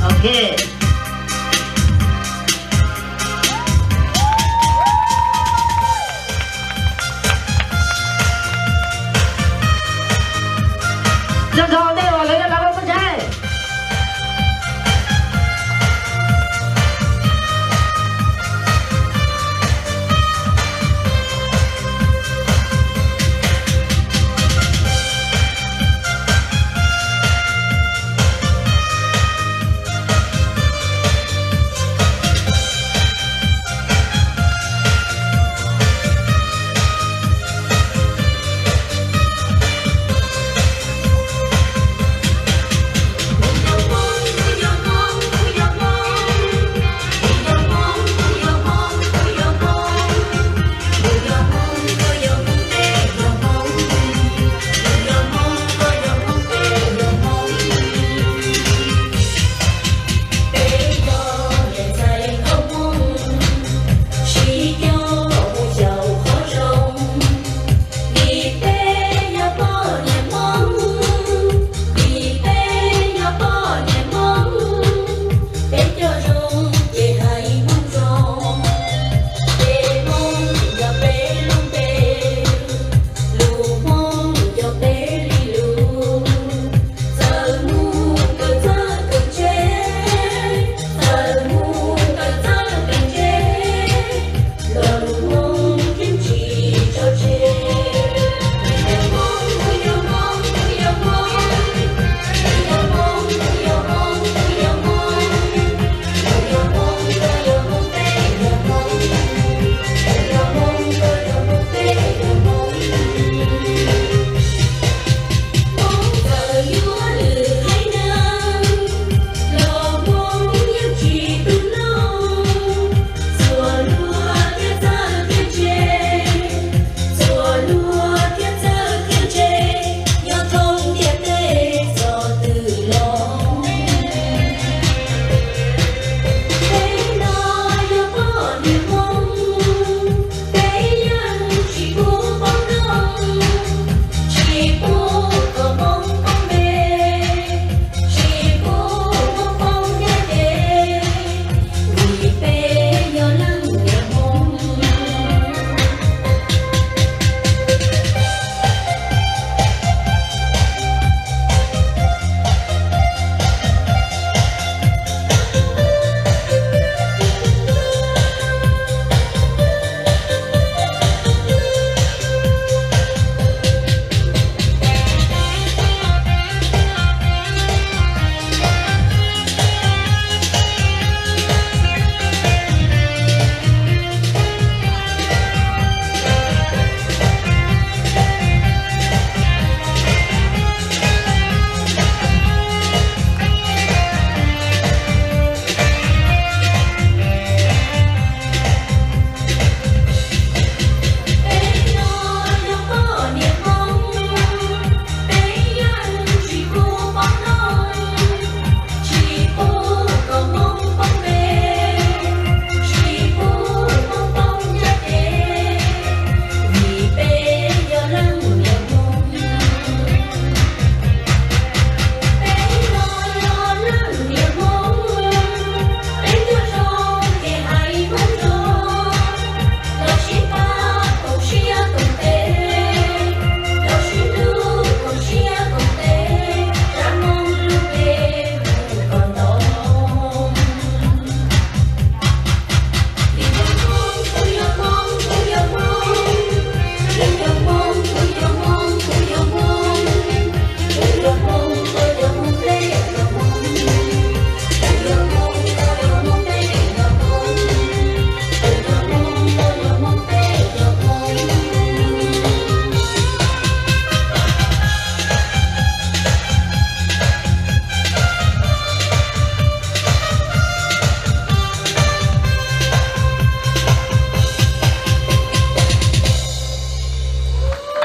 ok. Giờ rồi đây là lấy ra làm con trai.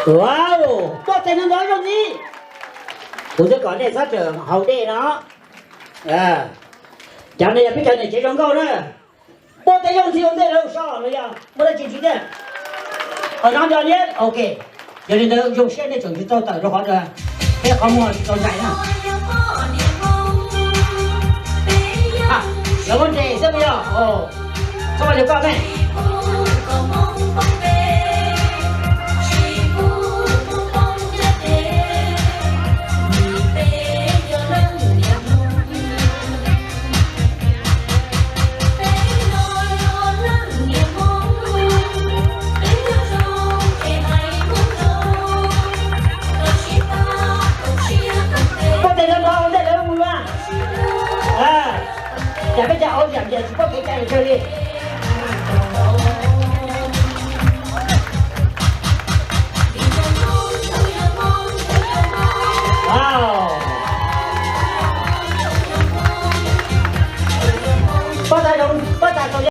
Wow, có thể nói làm gì? Tôi sẽ có để sát trưởng hậu đệ nó. Chẳng này là cái này chế trong câu đó. Có thể dùng gì không thể đâu sao rồi à? Mới là chuyện gì đấy? Ở năm giờ nhất, ok. Giờ thì tôi dùng xe để chuẩn bị cho tờ cho họ rồi. Thế không mua cho chạy nào. được con này. Chả biết chào ôi chả biết có cái chơi đi.